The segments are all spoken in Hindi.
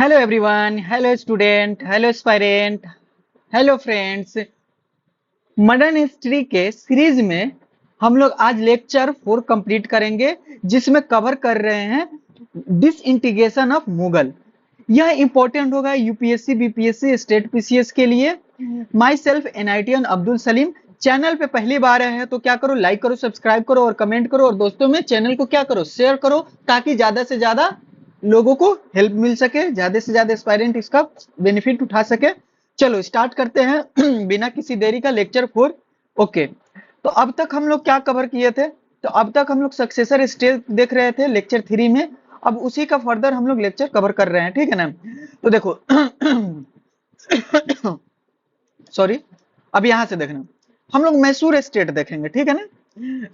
Hello everyone, hello student, hello aspirant, hello friends. Modern history के सीरीज में हम लोग आज लेक्चर 4 कंप्लीट करेंगे, जिसमें कवर कर रहे हैं डिसइंटीग्रेशन ऑफ मुगल। यह इंपॉर्टेंट होगा यूपीएससी, बीपीएससी, स्टेट पीसीएस के लिए। माई सेल्फ एनआईटीएन अब्दुल सलीम। चैनल पे पहली बार आए हैं तो क्या करो, लाइक करो, सब्सक्राइब करो और कमेंट करो, और दोस्तों में चैनल को क्या करो, शेयर करो, ताकि ज्यादा से ज्यादा लोगों को हेल्प मिल सके, ज्यादा से ज्यादा एस्पायरेंट इसका बेनिफिट उठा सके। चलो स्टार्ट करते हैं बिना किसी देरी का लेक्चर 4। ओके, तो अब तक हम लोग क्या कवर किए थे? तो अब तक हम लोग सक्सेसर स्टेज देख रहे थे लेक्चर 3 में। अब उसी का फर्दर हम लोग लेक्चर कवर कर रहे हैं, ठीक है ना? तो देखो सॉरी, अब यहां से देखना, हम लोग मैसूर स्टेट देखेंगे, ठीक है ना?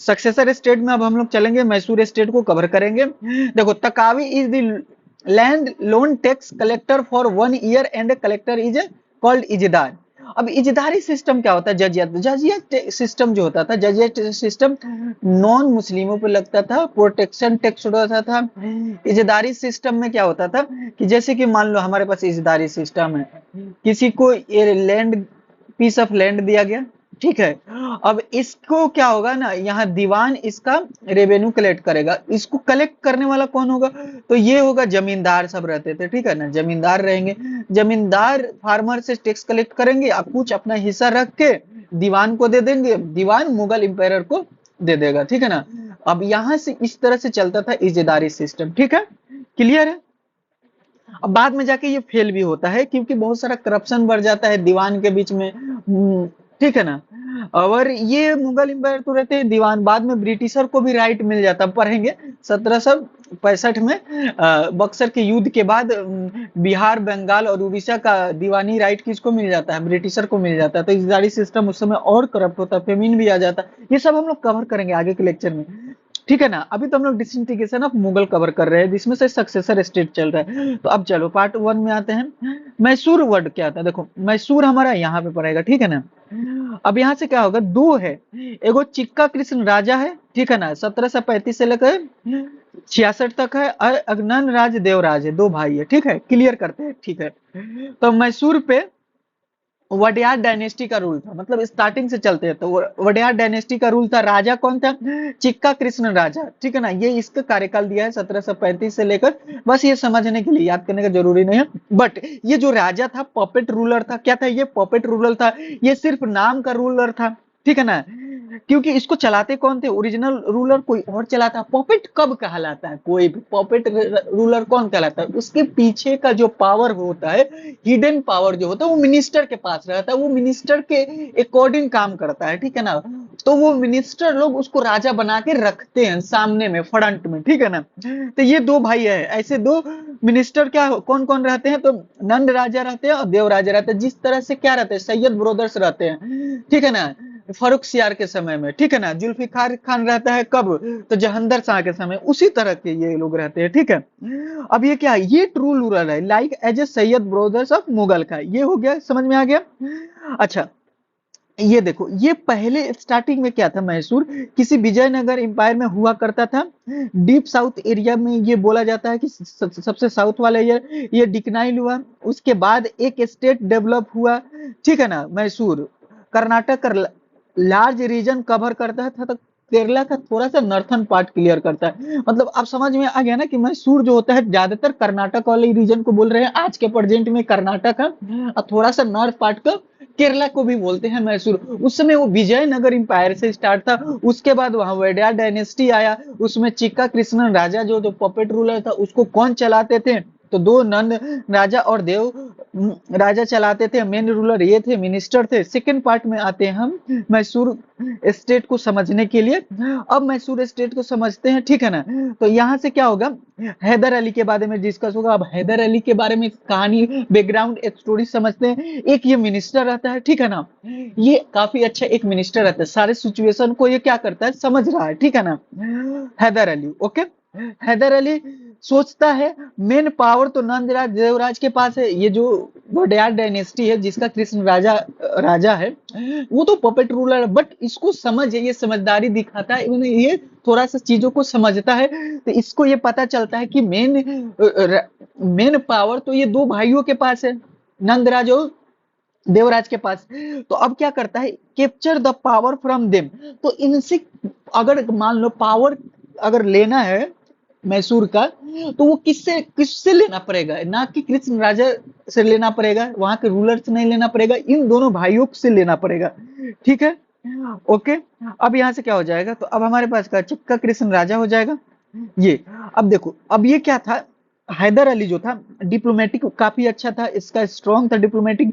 सक्सेसर स्टेट में अब हम लोग चलेंगे, मैसूर स्टेट को कवर करेंगे। देखो, तकावी is the land loan tax collector for 1 year and collector is called इजदार। अब इजदारी सिस्टम क्या होता है? जजियत सिस्टम जो होता था, जजियत सिस्टम नॉन मुस्लिमों पर लगता था, प्रोटेक्शन टैक्स होता था। इजदारी सिस्टम में क्या होता था कि जैसे कि मान लो हमारे पास इजदारी सिस्टम है, किसी को ये लैंड, पीस ऑफ लैंड दिया गया, ठीक है। अब इसको क्या होगा ना, यहाँ दीवान इसका रेवेन्यू कलेक्ट करेगा। इसको कलेक्ट करने वाला कौन होगा? तो ये होगा जमींदार, सब रहते थे, ठीक है ना? जमींदार रहेंगे, जमींदार फार्मर से टैक्स कलेक्ट करेंगे, अब कुछ अपना हिस्सा रख के दीवान को दे देंगे, दीवान मुगल इंपायर को दे देगा, ठीक है ना? अब यहाँ से इस तरह से चलता था इजदारी सिस्टम, ठीक है? क्लियर है? अब बाद में जाके ये फेल भी होता है, क्योंकि बहुत सारा करप्शन बढ़ जाता है दीवान के बीच में, ठीक है ना? और ये मुगल एम्पायर तो रहते हैं दीवान, बाद में ब्रिटिशर को भी राइट मिल जाता। पढ़ेंगे 1765 में बक्सर के युद्ध के बाद बिहार, बंगाल और उड़ीसा का दीवानी राइट किसको मिल जाता है? ब्रिटिशर को मिल जाता है। तो इजदारी सिस्टम उस समय और करप्ट होता है, फेमिन भी आ जाता है। ये सब हम लोग कवर करेंगे आगे के लेक्चर में, ठीक है ना? अभी तो हम लोग डिसइंटीग्रेशन ऑफ मुगल कवर कर रहे हैं, जिसमें से सक्सेसर स्टेट चल रहा है। तो अब चलो पार्ट 1 में आते हैं। मैसूर वर्ड क्या था? देखो, मैसूर हमारा यहाँ पे पड़ेगा, ठीक है ना? अब यहाँ से क्या होगा, दो है, एगो चिक्का कृष्ण राजा है, ठीक है ना? 1735 से लेकर 66 तक है, और अगनन राज देवराज है, दो भाई है, ठीक है? क्लियर करते हैं, ठीक है? तो मैसूर पे वडियार डायनेस्टी का रूल था, मतलब स्टार्टिंग से चलते हैं तो वडियार डायनेस्टी का रूल था। राजा कौन था? चिक्का कृष्ण राजा, ठीक है ना? ये इसका कार्यकाल दिया है 1735 से लेकर, बस ये समझने के लिए, याद करने का जरूरी नहीं है। बट ये जो राजा था पपेट रूलर था। क्या था ये? पपेट रूलर था। ये सिर्फ नाम का रूलर था, ठीक है ना? क्योंकि इसको चलाते कौन थे? ओरिजिनल रूलर कोई और चलाता। पपेट कब कहलाता है? कोई भी पपेट रूलर कौन कहलाता है? उसके पीछे का जो पावर होता है, हिडन पावर जो होता है, वो मिनिस्टर के पास रहता है, वो मिनिस्टर के अकॉर्डिंग काम करता है, ठीक है ना? तो वो मिनिस्टर लोग उसको राजा बना के रखते हैं सामने में, फ्रंट में, ठीक है ना? तो ये दो भाई है, ऐसे दो मिनिस्टर क्या कौन कौन रहते हैं? तो नंद राजा रहते हैं और देव राजा रहते हैं। जिस तरह से क्या रहते हैं, सैयद ब्रदर्स रहते हैं, ठीक है ना? फरुख सियार के समय में, ठीक है ना? जुल्फिकार खान रहता है कब? तो जहांदर शाह के समय, उसी तरह के ये लोग रहते हैं, ठीक है? अब ये क्या है? ये ट्रू रूलर है, like as a Sayyid brothers of Mughal का। ये हो गया, समझ में आ गया? अच्छा, ये देखो, ये पहले स्टार्टिंग में क्या था, मैसूर किसी विजयनगर एम्पायर में हुआ करता था। डीप साउथ एरिया में ये बोला जाता है कि सबसे साउथ वाला एरिया ये डिक्लाइन हुआ। उसके बाद एक स्टेट डेवलप हुआ, ठीक है ना? मैसूर कर्नाटक का लार्ज रीजन कवर करता है था, केरला का थोड़ा सा नॉर्थन पार्ट क्लियर करता है। मतलब अब समझ में आ गया ना कि मैसूर जो होता है ज्यादातर कर्नाटक वाले रीजन को बोल रहे हैं, आज के प्रेजेंट में कर्नाटक है, और थोड़ा सा नॉर्थ पार्ट का केरला को भी बोलते हैं मैसूर। उस समय वो विजयनगर इंपायर से स्टार्ट था, उसके बाद वहां वडियार डायनेस्टी आया, उसमें चिक्का कृष्णन राजा जो पपेट रूलर था, उसको कौन चलाते थे? तो दो नंद राजा और देव राजा चलाते थे, मेन रूलर ये थे, मिनिस्टर थे। सेकंड पार्ट में आते हैं हम मैसूर स्टेट को समझने के लिए। अब मैसूर स्टेट को समझते हैं, ठीक है ना? तो यहाँ से क्या होगा, हैदर अली के बारे में डिस्कस होगा। अब हैदर अली के बारे में कहानी, बैकग्राउंड, एक स्टोरी समझते हैं। एक ये मिनिस्टर रहता है, ठीक है ना? ये काफी अच्छा एक मिनिस्टर रहता है, सारे सिचुएशन को ये क्या करता है, समझ रहा है, ठीक है ना? हैदर अली, ओके। हैदर अली सोचता है मेन पावर तो नंदराज देवराज के पास है। ये जो वोडेयार डायनेस्टी है, जिसका कृष्ण राजा राजा है, वो तो पपेट रूलर है, बट इसको समझ है, ये समझदारी दिखाता है, ये थोड़ा सा चीजों को समझता है। तो इसको ये पता चलता है कि मेन मेन पावर तो ये दो भाइयों के पास है, नंदराज और देवराज के पास। तो अब क्या करता है, capture the power from them. तो इनसे अगर मान लो पावर अगर लेना है मैसूर का, तो वो किससे किससे लेना पड़ेगा, ना कि कृष्ण राजा से लेना पड़ेगा, वहां के रूलर से नहीं लेना पड़ेगा, इन दोनों भाइयों से लेना पड़ेगा। ठीक है, ओके। अब यहाँ से क्या हो जाएगा, तो अब हमारे पास का चक्का कृष्ण राजा हो जाएगा ये। अब देखो, अब ये क्या था, हैदर अली जो था डिप्लोमेटिक काफी अच्छा था, इसका स्ट्रॉन्ग था डिप्लोमेटिक।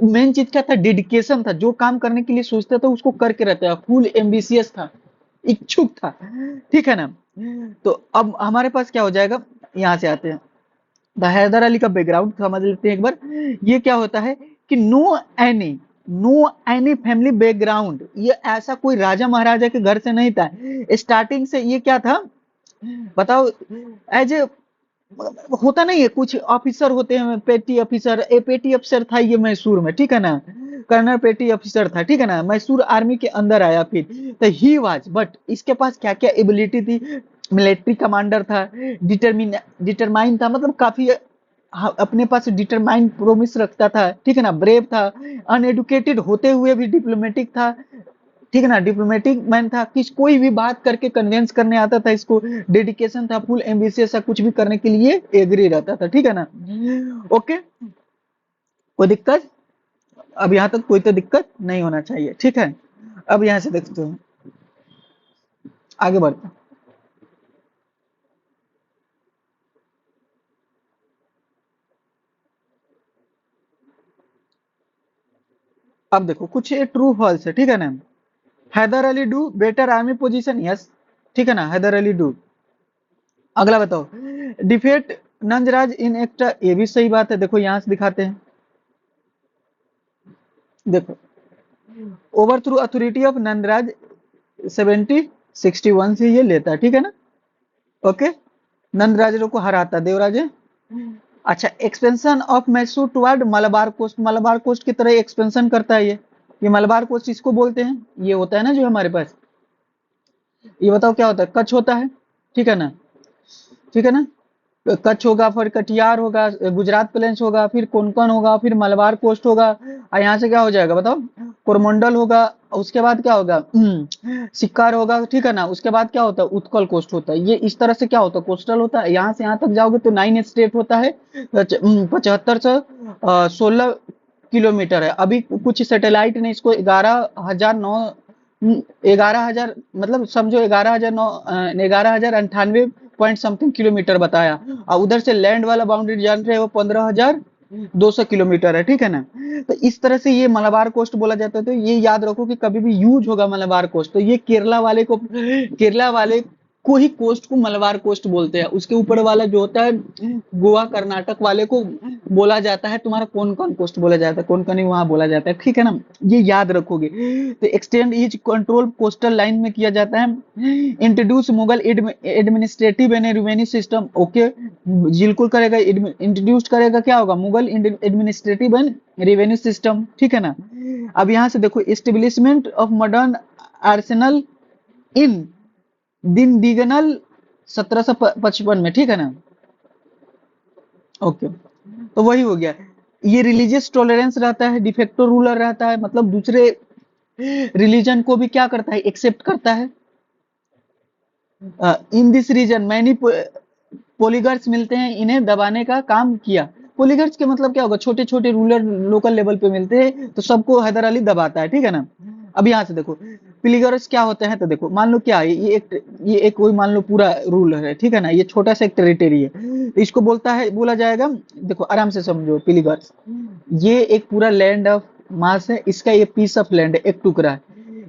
मेन चीज क्या था, डेडिकेशन था, जो काम करने के लिए सोचता था उसको करके रहता है, फुल एम्बिशियस था, इच्छुक था। ठीक है ना। तो अब हमारे पास क्या हो जाएगा, यहाँ से आते हैं, द हैदर अली का बैकग्राउंड समझ लेते हैं एक बार। ये क्या होता है कि नो एनी फैमिली बैकग्राउंड, ये ऐसा कोई राजा महाराजा के घर से नहीं था। स्टार्टिंग से ये क्या था बताओ, एज ए होता नहीं है, कुछ ऑफिसर होते हैं पेटी ऑफिसर, ए पेटी अफसर था ये मैसूर में, ठीक है ना, कर्नल पेटी ऑफिसर था, ठीक है ना, मैसूर आर्मी के अंदर आया फिर। तो ही वाज, बट इसके पास क्या क्या एबिलिटी थी, मिलिट्री कमांडर था, डिटरमाइन था, मतलब काफी अपने पास डिटरमाइन प्रोमिस रखता था, ठीक है ना, ब्रेव था, अनएडुकेटेड होते हुए भी डिप्लोमेटिक था, ठीक है ना, डिप्लोमेटिक मैन था, किस कोई भी बात करके कन्विंस करने आता था इसको, डेडिकेशन था, फुल एम्बिशियस था, कुछ भी करने के लिए एग्री रहता था, ठीक है ना। ओके, कोई दिक्कत, अब यहाँ तक कोई तो दिक्कत नहीं होना चाहिए, ठीक है। अब यहाँ से देखते हैं, आगे बढ़ते हैं। अब देखो कुछ ये ट्रू फॉल्स है, ठीक है ना। Haidar Ali do better army position, yes, ठीक है ना, हैदर अली डू। अगला बताओ, डिफेट नंजराज इन एक्टा, ये भी सही बात है, देखो यहाँ से दिखाते हैं, देखो, over through authority of Nandraj 7061 से ये लेता है, ठीक है ना, ओके। नंदराज को हराता देवराज। अच्छा, expansion of Mysore toward Malabar coast, Malabar coast की तरह एक्सपेंशन करता है ये मलबार कोस्ट इसको बोलते हैं, ये होता है ना जो हमारे पास, ये बताओ क्या होता है, कच्छ होता है, ठीक है ना, ठीक है ना, कच्छ होगा, फिर कटिहार होगा, गुजरात प्लेन्स होगा, फिर कोंकण होगा, फिर मलबार कोस्ट होगा, और यहाँ से क्या हो जाएगा बताओ, कोरमंडल होगा, उसके बाद क्या होगा, सिक्कार होगा, ठीक है ना, उसके बाद क्या होता है, उत्कल कोस्ट होता है, ये इस तरह से क्या होता है, कोस्टल होता है। यहाँ से यहाँ तक जाओगे तो 9 स्टेट होता है, 75 से 16 किलोमीटर है। अभी कुछ सैटेलाइट ने इसको 11,000 मतलब समझो 11,098 समथिंग किलोमीटर बताया, और उधर से लैंड वाला बाउंड्री जान रहे हो 15,200 किलोमीटर है, ठीक है ना। तो इस तरह से ये मलाबार कोस्ट बोला जाता है। तो ये याद रखो कि कभी भी यूज होगा मलाबार कोस्ट, तो ये केरला वाले को ही कोस्ट को मलबार कोस्ट बोलते हैं, उसके ऊपर वाला जो होता है गोवा कर्नाटक वाले को बोला जाता है, तुम्हारा कौन कौन कोस्ट बोला जाता है, कौन कौन वहां बोला जाता है, ठीक है ना, ये याद रखोगे। तो extend is control coastal line में किया जाता है। Introduce Mughal administrative and revenue system, okay, बिल्कुल करेगा, इंट्रोड्यूस करेगा, क्या होगा, Mughal administrative and revenue system, ठीक है ना। अब यहाँ से देखो, एस्टेब्लिशमेंट ऑफ मॉडर्न आर्सेनल इन दिन दिगनल 1755 में, ठीक है ना, ओके। तो वही हो गया, ये रिलीजियस टॉलरेंस रहता है, डिफेक्टो रूलर रहता है, मतलब दूसरे रिलीजन को भी क्या करता है, एक्सेप्ट करता है। इन दिस रीजन मैनी पोलीगर्स मिलते हैं, इन्हें दबाने का काम किया। पोलीगर्स के मतलब क्या होगा, छोटे छोटे रूलर लोकल लेवल पे मिलते हैं, तो सबको हैदर अली दबाता है, ठीक है ना। अब यहाँ से देखो पिलीगर्स क्या होते हैं, तो देखो मान लो क्या है, ये एक कोई मान लो पूरा रूलर है, ठीक है ना, ये छोटा सा एक टेरिटरी है, तो इसको बोला जाएगा, देखो आराम से समझो, पिलीगर्स ये एक पूरा लैंड ऑफ मास है, इसका ये पीस ऑफ लैंड है, एक टुकड़ा है,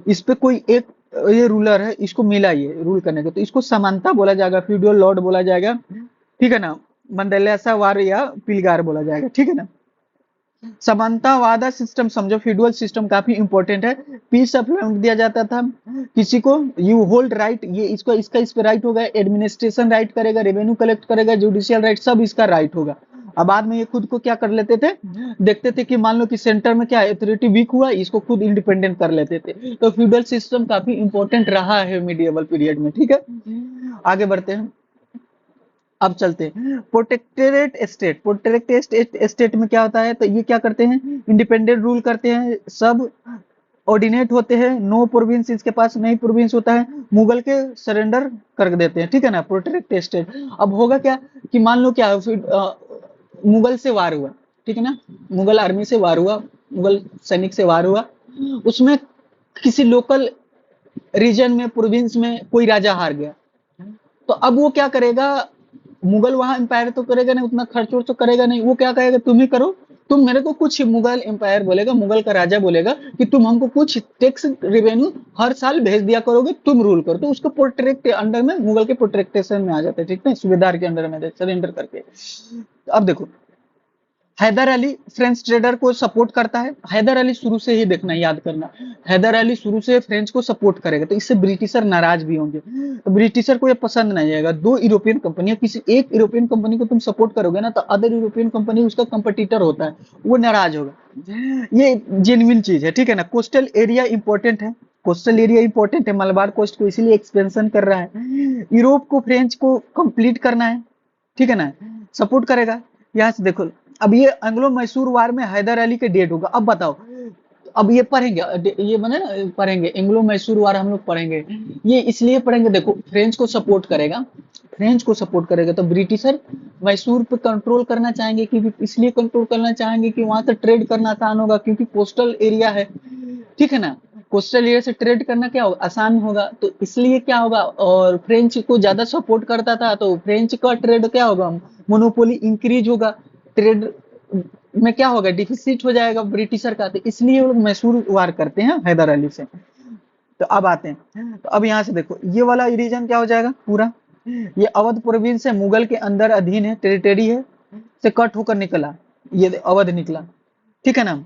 इस पे कोई एक ये रूलर है, इसको मिला ये रूल करने को, तो इसको समानता बोला जाएगा, फ्यूडल लॉर्ड बोला जाएगा, ठीक है ना, मंडलेसा वार या पिलगार बोला जाएगा, ठीक है ना। समानतावादा सिस्टम समझो, फ्यूडल सिस्टम काफी इंपॉर्टेंट है। पीस ऑफ लैंड दिया जाता था किसी को, यू होल्ड राइट, ये इसको इसका इस पे राइट होगा, एडमिनिस्ट्रेशन राइट करेगा, रेवेन्यू कलेक्ट करेगा, जुडिशियल राइट, सब इसका राइट होगा। अब बाद में ये खुद को क्या कर लेते थे, देखते थे कि मान लो कि सेंटर में क्या अथॉरिटी वीक हुआ, इसको खुद इंडिपेंडेंट कर लेते थे। तो फ्यूडल सिस्टम काफी इंपॉर्टेंट रहा है मिडिएवल पीरियड में, ठीक है। आगे बढ़ते हैं, अब चलते हैं प्रोटेक्टरेट स्टेट। प्रोटेक्टरेट स्टेट में क्या होता है, तो ये क्या करते हैं, इंडिपेंडेंट रूल करते हैं, सब ऑर्डिनेट होते हैं, नो प्रोविंस इसके पास नहीं प्रोविंस होता है, मुगल के सरेंडर कर देते हैं, ठीक है ना, प्रोटेक्ट स्टेट। अब होगा क्या कि मान लो क्या फिर मुगल से वार हुआ, ठीक है ना, मुगल आर्मी से वार हुआ, मुगल सैनिक से वार हुआ, उसमें किसी लोकल रीजन में प्रोविंस में कोई राजा हार गया, तो अब वो क्या करेगा, मुगल वहां एम्पायर तो करेगा नहीं, उतना खर्च वर्च तो करेगा नहीं, वो क्या कहेगा, तुम ही करो, तुम मेरे को कुछ, मुगल एम्पायर बोलेगा, मुगल का राजा बोलेगा कि तुम हमको कुछ टैक्स रेवेन्यू हर साल भेज दिया करोगे, तुम रूल करो, तो उसको प्रोटेक्ट अंडर में, मुगल के प्रोटेक्टेशन में आ जाता है, ठीक है, सुबेदार के अंडर में सरेंडर करके। अब देखो हैदर अली फ्रेंच ट्रेडर को सपोर्ट करता है, हैदर अली शुरू से ही देखना याद करना, हैदर अली शुरू से फ्रेंच को सपोर्ट करेगा, तो इससे ब्रिटिशर नाराज भी होंगे, तो ब्रिटिशर को ये पसंद नहीं आएगा, दो यूरोपियन कंपनियां, किसी एक यूरोपियन कंपनी को तुम सपोर्ट करोगे ना, तो अदर यूरोपियन कंपनी उसका कंपटीटर होता है, वो नाराज होगा, ये जेन्युइन चीज है, ठीक है ना। कोस्टल एरिया इंपॉर्टेंट है, कोस्टल एरिया इंपॉर्टेंट है, मलबार कोस्ट को इसीलिए एक्सपेंशन कर रहा है, यूरोप को फ्रेंच को कंप्लीट करना है, ठीक है ना, सपोर्ट करेगा। यहाँ से देखो, अब ये एंग्लो मैसूर वार में हैदर अली के डेट होगा, अब बताओ, अब ये पढ़ेंगे, ये बने ना, पढ़ेंगे एंग्लो मैसूर वार हम लोग पढ़ेंगे, ये इसलिए पढ़ेंगे, देखो फ्रेंच को सपोर्ट करेगा, फ्रेंच को सपोर्ट करेगा, तो ब्रिटिशर मैसूर पे कंट्रोल करना चाहेंगे, क्योंकि इसलिए कंट्रोल करना चाहेंगे कि वहां से ट्रेड करना आसान होगा, क्योंकि कोस्टल एरिया है, ठीक है ना, कोस्टल एरिया से ट्रेड करना क्या होगा, आसान होगा, तो इसलिए क्या होगा, और फ्रेंच को ज्यादा सपोर्ट करता था, तो फ्रेंच का ट्रेड क्या होगा, मोनोपोली इंक्रीज होगा, ट्रेड में क्या होगा, डिफिसिट हो जाएगा ब्रिटिशर का, तो इसलिए वो लोग मैसूर वार करते हैं हैदर अली से। तो अब आते हैं, तो अब यहाँ से देखो ये वाला रीजन क्या हो जाएगा पूरा, ये अवध प्रोविंस है, मुगल के अंदर अधीन है, टेरिटरी है, से कट होकर निकला, ये अवध निकला, ठीक है ना,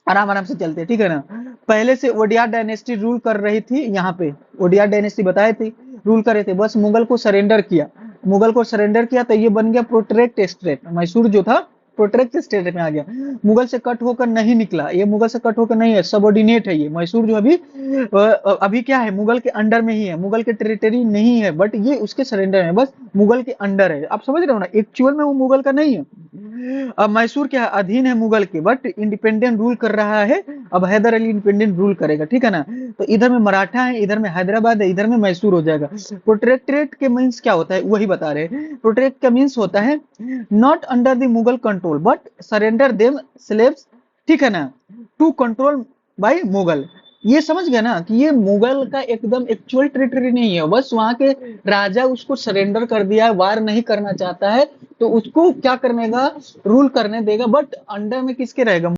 आराम आराम से चलते हैं, ठीक है ना। पहले से ओडिया डायनेस्टी रूल कर रही थी, यहाँ पे ओडिया डायनेस्टी बताए थे, रूल कर रहे थे, बस मुगल को सरेंडर किया, मुगल को सरेंडर किया, तो ये बन गया प्रोटेक्ट स्टेट, मैसूर जो था प्रोटेक्ट स्टेट में आ गया, मुगल से कट होकर नहीं निकला, ये मुगल से कट होकर नहीं है, सबऑर्डिनेट है, ये मैसूर जो अभी क्या है, मुगल के अंडर में ही है, मुगल के टेरिटरी नहीं है, बट ये उसके सरेंडर है, बस मुगल के अंडर है, आप समझ रहे हो ना, एक्चुअल में वो मुगल का नहीं है। अब मैसूर क्या है, अधीन है मुगल के, बट इंडिपेंडेंट रूल कर रहा है, अब हैदर अली इंडिपेंडेंट रूल करेगा, ठीक है ना, तो इधर में मराठा है, इधर में हैदराबाद है, इधर में मैसूर हो जाएगा। प्रोटेक्टरेट के मीन्स क्या होता है, वही बता रहे हैं, प्रोटेक्ट का मीन्स होता है not under the Mughal control but surrender them slaves, ठीक है ना, टू कंट्रोल बाय मुगल, ये समझ गया ना कि ये मुगल का एकदम एक्चुअल टेरिटरी नहीं है, बस वहां के राजा उसको सरेंडर कर दिया है, वार नहीं करना चाहता है, तो उसको क्या करने का, रूल करने देगा, बट अंडर में किसके रहेगा,